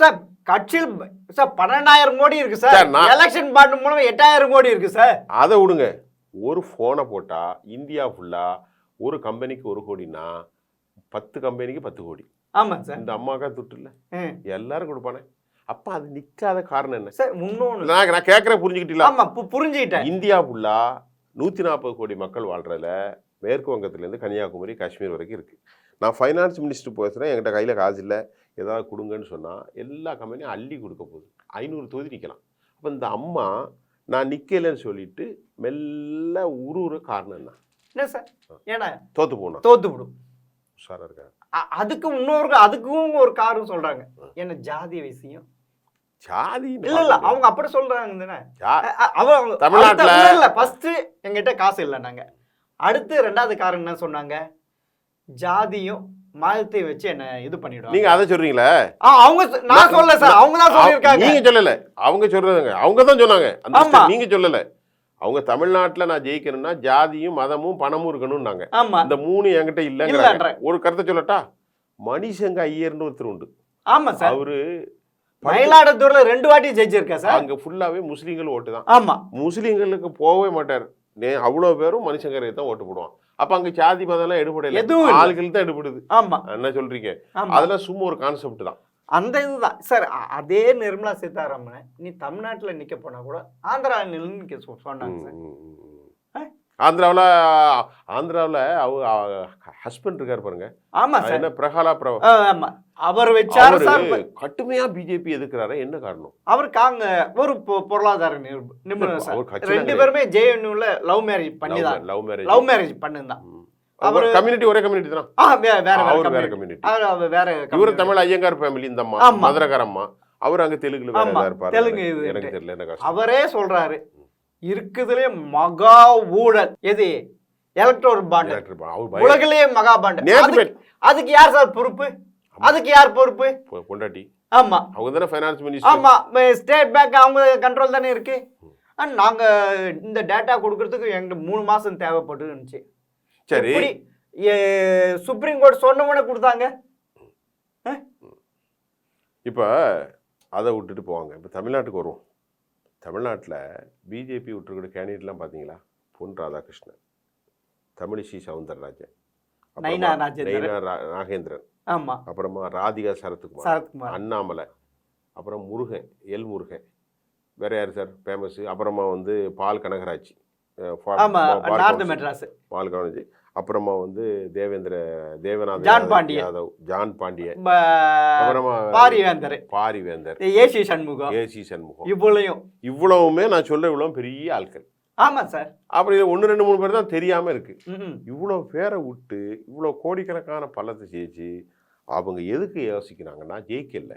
சார். கட்சியில் சார் 12,000 கோடி இருக்கு சார். எலெக்ஷன் பாண்ட் மூலமா 8,000 கோடி இருக்கு சார். அதை விடுங்க. ஒரு போனை போட்டா இந்தியா ஃபுல்லா ஒரு கம்பெனிக்கு 1 கோடினா 10 கம்பெனிக்கு 10 கோடி. ஆமா சார். இந்த அம்மாக்கா துட்டு இல்ல, எல்லாரும் கொடுப்பானே. அப்ப அது நிக்காத காரணம் என்ன சார்? இன்னொன்னு நான் கேட்கறேன், புரிஞ்சுக்கிட்டீங்களா? ஆமா, புரிஞ்சுக்கிட்டேன். இந்தியா ஃபுல்லா 140 கோடி மக்கள் வாழ்றதுல மேற்கு வங்கத்திலேருந்து கன்னியாகுமரி, காஷ்மீர் வரைக்கும் இருக்கு. நான் ஃபைனான்ஸ் மினிஸ்டர் பேசுகிறேன், என்கிட்ட கையில் காசு இல்லை, ஏதாவது கொடுங்கன்னு சொன்னால் எல்லா கம்பெனியும் அள்ளி கொடுக்க போகுது. 500 தொகுதி நிற்கலாம். அப்போ இந்த அம்மா நான் நிற்கலைன்னு சொல்லிட்டு மெல்ல உருவுற காரணம் என்ன சார்? ஏன்னா தோத்து விடும் சார் இருக்காங்க. அதுக்கும் ஒரு காரணம் சொல்றாங்க. என்ன ஜாதி விஷயம், ஜாதி இல்ல அவங்க அப்படி சொல்றாங்க தானே. தமிழ்நாட்டுல ஃபர்ஸ்ட் எங்கிட்ட காசு இல்லை நாங்க, அடுத்து 2வது காரணம் என்ன சொன்னாங்க, ஜாதியும் மதத்தை வச்சு என்ன இது பண்ணிடுவாங்க. நீங்க அதை சொல்றீங்களா? அவங்க நான் சொல்லல சார், அவங்க தான் சொல்லிருக்காங்க. நீங்க சொல்லல, அவங்க சொல்றதுங்க, அவங்க தான் சொன்னாங்க. நீங்க சொல்லல. அவங்க தமிழ்நாட்டுல நான் ஜெயிக்கணும்னா ஜாதியும் மதமும் பணமும் இருக்கணும்னாங்க. இந்த 3 என்கிட்ட இல்லைங்கிற ஒரு கருத்தை சொல்லட்டா. மணிசங்க ஐயர்னு ஒருத்தர் உண்டு. ஆமா சார். அவரு மயிலாடுதுறையில 2 வாட்டி ஜெயிச்சிருக்கா சார். அங்க ஃபுல்லாவே முஸ்லீம்கள் ஓட்டு தான். ஆமா, முஸ்லீம்களுக்கு போகவே மாட்டார். அவ்வளவு பேரும் மணிசங்கரை தான் ஓட்டு போடுவான். அப்ப அங்க ஜாதி மதம் எல்லாம் எடுபடல, ஆள்கள் தான் எடுபடுது. ஆமா, என்ன சொல்றீங்க? அதெல்லாம் சும்மா ஒரு கான்செப்ட் தான். அந்த இதுதான் சார். அதே நிர்மலா சீதாராமன் நீ தமிழ்நாட்டுல நிக்க போனா கூட ஆந்திரா நின்னு சொன்னாங்க சார். ஆந்திராவில் அவங்க ஹஸ்பண்ட் இருக்காரு பாருங்க. ஆமா சார். என்ன பிரகாலா ஆமா, அவர் வச்சாரு சார். கட்டுமையா பிஜேபி எதுக்குறாரு, என்ன காரணம்? அவர் ஒரு பொருளாதார நிபுணர் சார். அவர் கட்சி 2 பேருமே ஜேஎன்யூல லவ் மேரேஜ் பண்ணிதான். லவ் மேரேஜ் பண்ணுதான். அவர் கம்யூனிட்டி ஒரே கம்யூனிட்டி தான். வேற கம்யூனிட்டி. அவர் வேற. இவர் தமிழ் ஐயங்கார் ஃபேமிலி, இந்த அம்மா மதுரகாரம்மா. அவர் அங்க தெலுங்குல வேற இருப்பாரு. தெலுங்கு எனக்கு தெரியல, என்ன கஷ்டம். அவரே சொல்றாரு இருக்குதுலயே மகா ஊழல் எது எலக்ட்ரோல் பாண்ட், உலகிலேயே மகா பாண்ட். அதுக்கு யார் சார் பொறுப்பு? அதுக்கு யார் பொறுப்பு? பொண்டாட்டி. ஆமா, அவங்க தானே ஃபைனான்ஸ் மினிஸ்டர். ஆமா, ஸ்டேட் பேங்க் அவங்க கண்ட்ரோல் தானே இருக்கு. நாங்க இந்த டேட்டா கொடுக்கறதுக்கு எங்களுக்கு 3 மாசம் தேவைப்பட்டு இருந்துச்சு. சரி, சுப்ரீம் கோர்ட் சொன்னவனே கொடுத்தாங்க. இப்போ அதை விட்டுட்டு போவாங்க. இப்போ தமிழ்நாட்டுக்கு வருவோம். தமிழ்நாட்டில் பிஜேபி விட்டுருக்கிற கேண்டிடேட்லாம் பார்த்தீங்களா? பொன் ராதாகிருஷ்ணன், தமிழிசை சவுந்தரராஜன், நைனா நாகேந்திரன், ஆமா, அப்புறமா ராதிகா சரத்குமார், அண்ணாமலை, அப்புறம் முருகன், எல் முருகன், வேற யார் சார் ஃபேமஸ்? அப்புறமா வந்து பால் கனகராஜ், பால் கனகராஜ், அப்புறமா வந்து தேவநாத யாதவ், ஜான் பாண்டியன், அப்புறமா பாரிவேந்தர், ஏசி சண்முகம். இவ்வளவுமே நான் சொல்ற இவ்வளவு பெரிய ஆட்கள். ஆமா சார். அப்புறம் இது 1 2 3 பேர் தான் தெரியாம இருக்கு. இவ்வளவு பேரை விட்டு இவ்வளவு கோடிக்கணக்கான பலத்தை ஜெயிச்சு அவங்க எதுக்கு யோசிக்கிறாங்கன்னா, ஜெயிக்கல,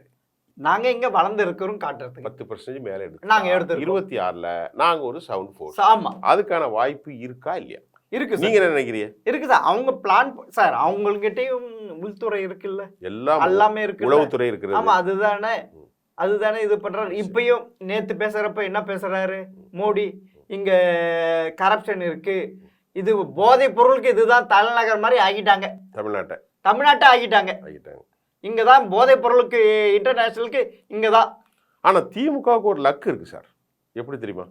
நாங்க இங்க வளர்ந்து இருக்கிறோம் காட்டுறதுக்கு 10% மேல எடுத்து நாங்க எடுத்து 26ல நாங்க ஒரு சவுண்ட் ஃபோர்ஸ். ஆமா, அதுக்கான வாய்ப்பு இருக்கா இல்லையா? இருக்கு. நீங்க என்ன நினைக்கிறீங்க? இருக்கு சார். அவங்க பிளான் சார், அவங்ககிட்டயும் உள்துறை இருக்குல்ல, எல்லாமே இருக்கு, உளவுத்துறை இருக்கு. ஆமா, அதுதானே இது பண்றாரு. இப்பயும் நேத்து பேசுறப்ப என்ன பேசுறாரு மோடி, இங்க கரப்ஷன் இருக்கு, இது போதைப் பொருளுக்கு இதுதான் தலைநகர் மாதிரி ஆகிட்டாங்க. தமிழ்நாட்டை ஆகிட்டாங்க. இங்கதான் போதைப் பொருளுக்கு இன்டர்நேஷனலுக்கு இங்கதான். ஆனா திமுகவுக்கு ஒரு லக் இருக்கு சார். எப்படி தெரியுமா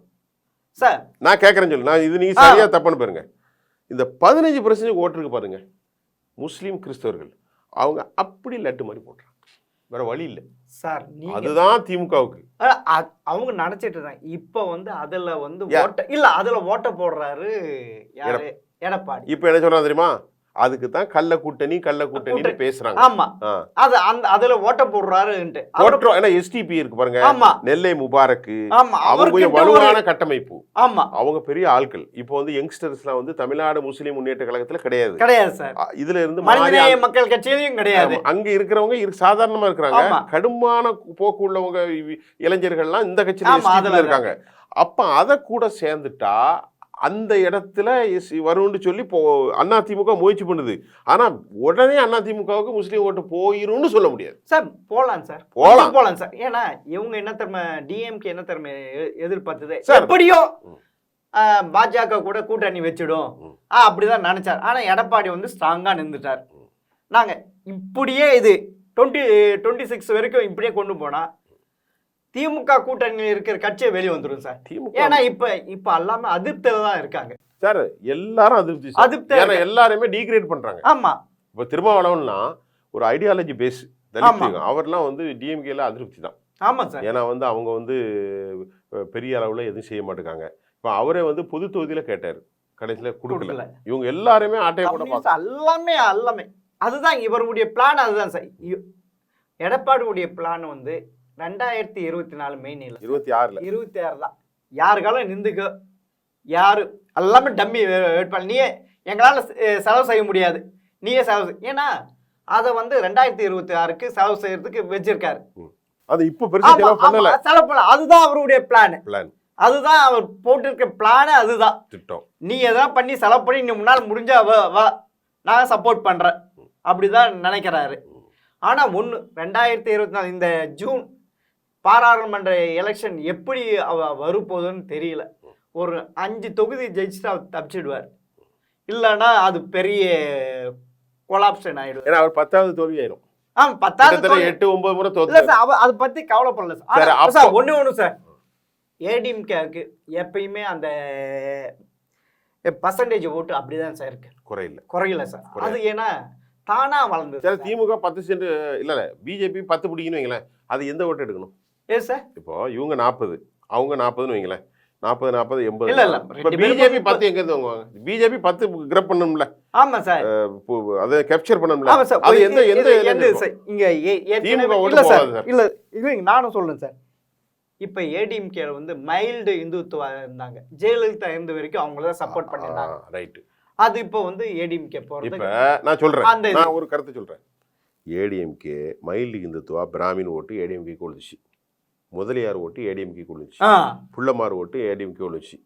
சார்? நான் கேட்கறேன்னு சொல்லு, நான் இது நீங்க சரியா தப்பான்னு பாருங்க. இந்த 15% ஓட்டுருக்கு பாருங்க, முஸ்லீம் கிறிஸ்தவர்கள், அவங்க அப்படி லட்டு மாதிரி போட்டுறாங்க. வேற வழி இல்லை சார். அதுதான் திமுகவுக்கு. அவங்க நினைச்சிட்டு இருக்காங்க. இப்ப வந்து அதுல வந்து அதுல ஓட்ட போடுறாரு எடப்பாடி. இப்ப என்ன சொல்றாங்க தெரியுமா? அதுக்கு தான் கள்ள கூட்டணி பேசுறாங்க. ஆமா, அதுல ஓட்ட போடுறாரு. ஏன்னா எஸ்டிபி இருக்கு பாருங்க, நெல்லை முபாரக், அவங்க வலுவான கட்டமைப்பு, ஆமா, அவங்க பெரிய ஆட்கள். இப்போ வந்து யங்ஸ்டர்ஸ்லாம் வந்து தமிழ்நாடு முஸ்லீம் முன்னேற்ற கழகத்துல கிடையாது சார். இதுல இருந்து மக்கள் கட்சியிலும் கிடையாது. அங்க இருக்கிறவங்க சாதாரணமா இருக்கிறாங்க. கடுமையான போக்கு உள்ளவங்க இளைஞர்கள்லாம் இந்த கட்சியில இருக்காங்க. அப்ப அதை கூட சேர்ந்துட்டா அந்த இடத்துல வரும்னு சொல்லி அதிமுக முயற்சி பண்ணுது. ஆனா உடனே அதிமுகவுக்கு முஸ்லீம் ஓட்டு போயிரும்னு சொல்ல முடியாது சார். போலாம் சார். ஏன்னா இவங்க என்ன தரமை, டிஎம்கே என்ன தரமை எதிர்பார்த்தது, எப்படியோ பாஜக கூட கூட்டணி வச்சிடும் அப்படிதான் நினைச்சார். ஆனா எடப்பாடி வந்து ஸ்ட்ராங்கா நின்றுட்டார். நாங்க இப்படியே இது 2026 வரைக்கும் இப்படியே கொண்டு போனா திமுக கூட்டணியில் இருக்கிற கட்சியை வெளியே வந்துடும் சார். ஏன்னா இப்ப எல்லாமே அதிருப்தியில தான் இருக்காங்க சார். எல்லாரும் அதிருப்தி, எல்லாருமே டீக்ரேட் பண்றாங்க. ஆமா, இப்ப திருமாவளவன்லாம் ஒரு ஐடியாலஜி பேஸ் அவர்லாம் வந்து டிஎம்கேல அதிருப்தி தான். ஆமா சார். ஏன்னா வந்து அவங்க வந்து பெரிய அளவுல எதுவும் செய்ய மாட்டேங்காங்க. இப்ப அவரே வந்து பொது தொகுதியில கேட்டாரு, கடைசியில கொடுக்கல. இவங்க எல்லாருமே ஆட்டையை கூட எல்லாமே அதுதான் இவருடைய பிளான். அதுதான் சார் எடப்பாடியுடைய பிளான் வந்து 2024 மெயின் இல்லை, 26 தான். யாருக்காலும் நிந்துக்க, யாரு எல்லாமே டம்மி வேட்பாளர். நீயே எங்களால் செலவு செய்ய முடியாது, நீயே செலவு. ஏன்னா அதை வந்து 2026க்கு செலவு செய்யறதுக்கு வச்சிருக்காரு. அது இப்போ செலவு பண்ணல. அதுதான் அவருடைய பிளான். அதுதான் அவர் போட்டிருக்க பிளான். அதுதான் திட்டம். நீ எதாவது பண்ணி செலவு பண்ணி நீ முன்னால் முடிஞ்சா வா, நான் சப்போர்ட் பண்றேன் அப்படிதான் நினைக்கிறாரு. ஆனா 2024 இந்த ஜூன் பாராளுமன்ற எலெக்ஷன் எப்படி வரப்போகுதுன்னு தெரியல. ஒரு 5 தொகுதி ஜெயிச்சுட்டு அவர் தப்பிச்சிடுவார். இல்லைன்னா அது பெரிய கொலாப்ஷன் ஆயிடும். ஏன்னா அவர் 10வது தோல்வி ஆயிடும். 10வது 8-9 முறை தோல்வி சார். அதை பத்தி கவலைப்படல சார். ஒண்ணு சார், ஏடிஎம்கேக்கு எப்பயுமே அந்த பர்சன்டேஜ் ஓட்டு அப்படிதான் சார் இருக்கு, குறையில சார். அது ஏன்னா தானா வளர்ந்து. திமுக 10% இல்ல, பிஜேபி 10 பிடிக்கணும் வைங்களேன், அது எந்த ஓட்டு எடுக்கணும்? சார். இப்போ இவங்க 40, அவங்க 40ன்னு வைங்களேன், 40 80. இல்ல இல்ல இப்ப ரெண்டு பேரும் பிஜேபி 10 எங்க இருந்து வாங்குவாங்க? பிஜேபி 10 கிரப் பண்ணணும்ல, ஆமா சார். அதை கேப்சர் பண்ணணும்ல. ஆமா சார். அது எந்த எந்த எந்த சார் இங்க திமுக ஓட்டு இல்ல சார் போகாது சார். இல்ல இருங்க நானும் சொல்றேன் சார். இப்ப ஏடிஎம்கே வந்து மைல்டு இந்துத்துவா இருந்தாங்க. ஜெயலலிதா இருந்த வரைக்கும் அவங்கள தான் சப்போர்ட் பண்ணிருந்தாங்க. ரைட். அது இப்போ வந்து ஏடிஎம்கே போறது. இப்ப நான் சொல்றேன், அந்த நான் ஒரு கருத்து சொல்றேன். ஏடிஎம்கே மைல்டு இந்துத்துவா பிராமின் ஓட்டு ஏடிஎம்கே கொள்ளுச்சு, முதலியார் ஓட்டு ஏடிஎம்கே கொள்ளுச்சு, புள்ளமார் ஓட்டு ஏடிஎம்கே கொள்ளுச்சு.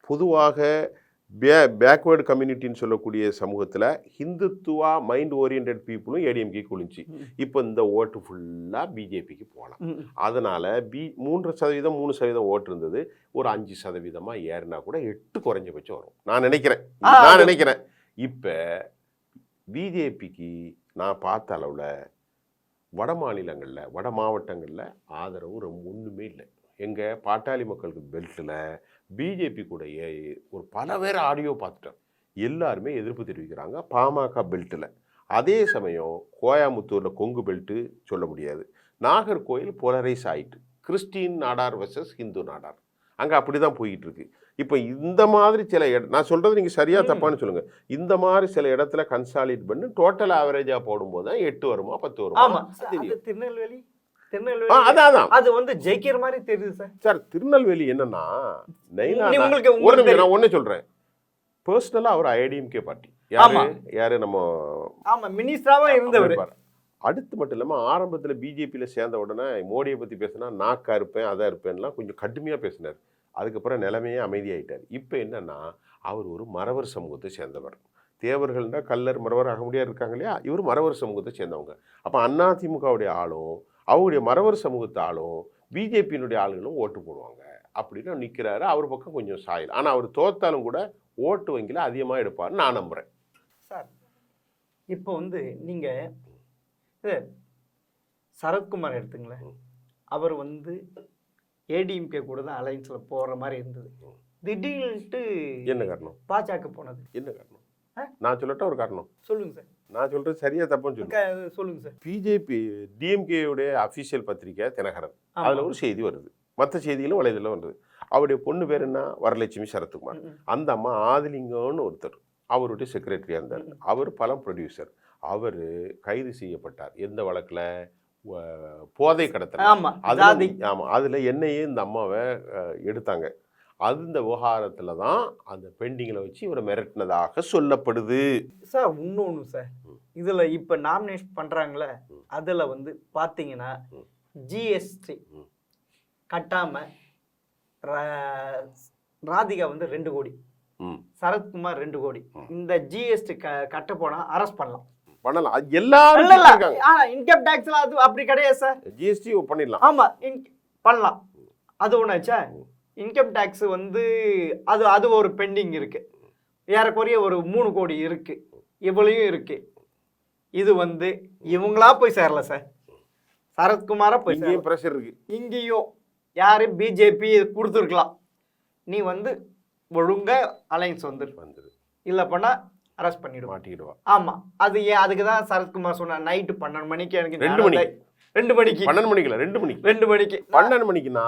பொதுவாக பேக்வேர்டு கம்யூனிட்டின்னு சொல்லக்கூடிய சமூகத்தில் ஹிந்துத்துவா மைண்ட் ஓரியன்ட் பீப்புளும் ஏடிஎம்கே கொள்ளுச்சு. இப்போ இந்த ஓட்டு ஃபுல்லாக பிஜேபிக்கு போகலாம். அதனால் 3% 3% ஓட்டு இருந்தது, ஒரு 5% ஏறினா கூட 8 குறைஞ்சபட்சம் வரும் நான் நினைக்கிறேன். இப்போ பிஜேபிக்கு நான் பார்த்த அளவில் வட மாநிலங்களில் வட மாவட்டங்களில் ஆதரவு ரொம்ப ஒன்றுமே இல்லை. எங்கள் பாட்டாளி மக்களுக்கு பெல்ட்டில் பிஜேபி கூட ஒரு பல பேர் ஆடியோ பார்த்துட்டோம், எல்லாருமே எதிர்ப்பு தெரிவிக்கிறாங்க பாமக பெல்ட்டில். அதே சமயம் கோயம்புத்தூரில் கொங்கு பெல்ட்டு சொல்ல முடியாது, நாகர்கோயில் போலரைஸ் ஆகிட்டு கிறிஸ்டின் நாடார் வர்சஸ் ஹிந்து நாடார், அங்கே அப்படி தான் போயிட்டு இருக்கு. இப்போ இந்த மாதிரி சில நான் சொல்கிறது நீங்கள் சரியாக தப்பான்னு சொல்லுங்கள், இந்த மாதிரி சில இடத்துல கன்சாலிட் பண்ணி டோட்டல் ஆவரேஜாக போடும்போது தான் 8 வருமா 10 வருமா திருநெல்வேலி அதான் அது வந்து ஜெயிக்கிற மாதிரி தெரியுது சார். சார் திருநெல்வேலி என்னன்னா, உங்களுக்கு நான் ஒண்ணே சொல்றேன், பர்சனலா அவர் ஐடிஎம்கே பார்ட்டி யாரு நம்ம மினிஸ்டராவா இருந்தவர். அடுத்து மட்டும் இல்லாம ஆரம்பத்தில் பிஜேபியில சேர்ந்த உடனே மோடியை பத்தி பேசினா நாக்கா இருப்பேன் அதான் இருப்பேன்லாம் கொஞ்சம் கடுமையா பேசினார். அதுக்கப்புறம் நிலைமையே அமைதியாயிட்டார். இப்போ என்னன்னா, அவர் ஒரு மறவர் சமூகத்தை சேர்ந்தவர். தேவர்கள்னா கல்லர் மறவர் அகமுடியா இருக்காங்க இல்லையா, இவர் மறவர் சமூகத்தை சேர்ந்தவங்க. அப்போ அதிமுகவுடைய ஆளும் அவருடைய மறவர் சமூகத்து ஆளும் பிஜேபியினுடைய ஆளுங்களும் ஓட்டு போடுவாங்க அப்படின்னு நிற்கிறாரு. அவர் பக்கம் கொஞ்சம் சாயல், ஆனால் அவர் தோத்தாலும் கூட ஓட்டு வங்கியில் அதிகமாக எடுப்பார்னு நான் நம்புகிறேன் சார். இப்போ வந்து நீங்கள் சரத்குமார் எடுத்துங்களேன், அவர் வந்து ஏடிஎம்கே கூட தான் அலைன்ஸில் போகிற மாதிரி இருந்தது. திடீர்னுட்டு என்ன காரணம்? பாஜக போனது என்ன காரணம்? நான் சொல்லட்டா ஒரு காரணம் சொல்லுங்க சார். நான் சொல்றது சரியா தப்புன்னு சொல்லுங்க சார். பிஜேபி டிஎம்கேவுடைய அஃபிஷியல் பத்திரிகை தினகரன், அதில் ஒரு செய்தி வருது, மற்ற செய்திகளும் வலைதளம் வருது. அவருடைய பொண்ணு பேர் என்ன, வரலட்சுமி சரத்குமார். அந்த அம்மா ஆதிலிங்கம்னு ஒருத்தர் அவருடைய செக்ரட்டரியாக இருந்தார். அவர் பலம் ப்ரொடியூசர். அவர் கைது செய்யப்பட்டார். எந்த வழக்கில்? போதை கடத்தல். ஆமாம், அதில் என்னையே இந்த அம்மாவை எடுத்தாங்க. அந்த விவகாரத்தில் தான் அந்த பெண்டிங்கில் வச்சு இவரை மிரட்டினதாக சொல்லப்படுது சார். இன்னொன்று சார், இதில் இப்போ நாமினேஷன் பண்ணுறாங்களே, அதில் வந்து பார்த்தீங்கன்னா ஜிஎஸ்டி கட்டாமல் ராதிகா வந்து 2 கோடி, சரத்குமார் 2 கோடி. இந்த ஜிஎஸ்டி கட்ட போனால் அரெஸ்ட் பண்ணலாம். எல்லாரும் இன்கம் டேக்ஸ்ல அது அப்படி கிடையாது சார். ஜிஎஸ்டி பண்ணிடலாம். ஆமாம், பண்ணலாம். அது ஒன்றாச்சா. இன்கம் டேக்ஸ் வந்து அது ஒரு பெண்டிங் இருக்கு, ஏறக்குறைய ஒரு 3 கோடி இருக்கு, இவ்வளையும் இருக்கு. இது வந்து இவங்களா போய் சேரல சார், சரத்குமாரா போய் இங்கேயும் ப்ரெஷர் இருக்கு. இங்கேயும் யாரு பிஜேபி கொடுத்துருக்கலாம், நீ வந்து ஒழுங்கா அலைன்ஸ் வந்துரு, இல்லை பண்ணா அரெஸ்ட் பண்ணிடுவா, மாட்டிடுவா. ஆமா, அது ஏன் அதுக்கு தான் சரத்குமார் சொன்னா நைட்டு 12 மணிக்கு எனக்கு 2 மணிக்கு 2 மணிக்கு 12 மணிக்கு 2 மணிக்கு 2 மணிக்கு 12 மணிக்குன்னா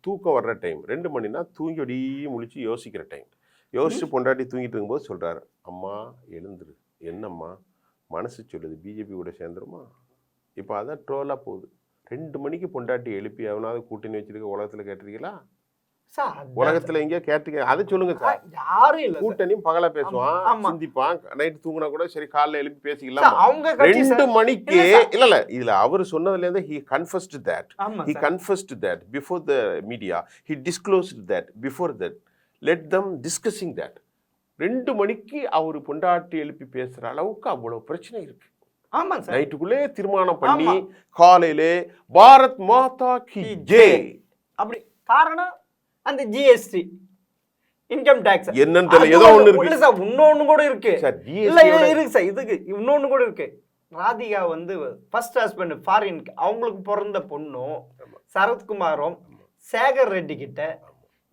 தூக்கம் வர்ற டைம். 2 மணினா தூங்கி ஒடியே முழிச்சு யோசிக்கிற டைம். யோசிச்சு பொண்டாட்டி தூங்கிட்டு இருக்கும்போது சொல்றாரு, அம்மா எழுந்துரு, என்னம்மா மனசு சொல்லுது பிஜேபி கூட சேர்ந்துருமா. இப்போ அதான் ட்ரோலாக போகுது. 2 மணிக்கு பொண்டாட்டி எழுப்பி அவனாவது கூட்டணி வச்சிருக்க உலகத்தில் கேட்டிருக்கீங்களா? உலகத்துல எங்கேயோ கேட்டுக்க, அதை சொல்லுங்க சார். யாரும் இல்ல, கூட்டணியும் பகலா பேசுவான், சிந்திப்பான், நைட்டு தூங்குனா கூட சரி காலைல எழுப்பி பேசிக்கலாம். அவங்க 2 மணிக்கு இல்ல இதுல அவர் சொன்னதுல இருந்து he confessed that before the media, he disclosed that before that, let them discussing that. 2 மணிக்கு அவர் பொண்டாட்டி எழுப்பி பேசுற அளவுக்கு அவ்வளவு பிரச்சனை இருக்கு. ஆமா சார், நைட்டுக்குள்ளே தீர்மானம் பண்ணி காலையிலே பாரத் மாதா கி ஜெய் அப்படி. காரணம் அந்த ஜிஎஸ்டி இன்கம் டாக்ஸ் என்னன்னு தெரியல, ஏதோ ஒண்ணு இருக்கு. இல்ல சார், இன்னொன்னு கூட இருக்கு சார். இல்ல இருக்கு சார், இதுக்கு இன்னொன்னு கூட இருக்கு. ராதிகா வந்து ஃபர்ஸ்ட் ஹஸ்பண்ட் ஃபாரின், அவங்களுக்கு பிறந்த பொண்ணும் சரத்குமாரும் சேகர் ரெட்டி கிட்ட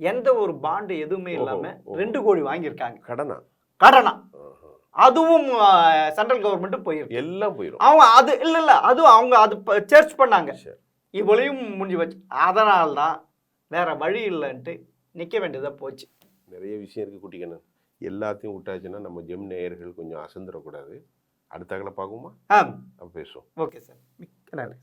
எந்த ஒரு பாண்டு எதுவுமே இல்லாம 2 கோடி வாங்கியிருக்காங்க. கடனா அதுவும் சென்ட்ரல் கவர்மெண்ட் போயிருக்கு, எல்லாம் போயிடும். அவங்க அது இல்ல அதுவும் அவங்க அது சர்ச் பண்ணாங்க, இவ்வளையும் முடிஞ்சு வச்சு. அதனால்தான் வேற வழி இல்லைன்ட்டு நிற்க வேண்டியதாக போச்சு. நிறைய விஷயம் இருக்குது குட்டிக்கண்ணன். எல்லாத்தையும் விட்டாச்சுன்னா நம்ம ஜெம் நேயர்கள் கொஞ்சம் அசந்துடக்கூடாது. அடுத்தாக்கல பார்க்குமா? அப்போ பேசுவோம். ஓகே சார், மிக்க நன்றி.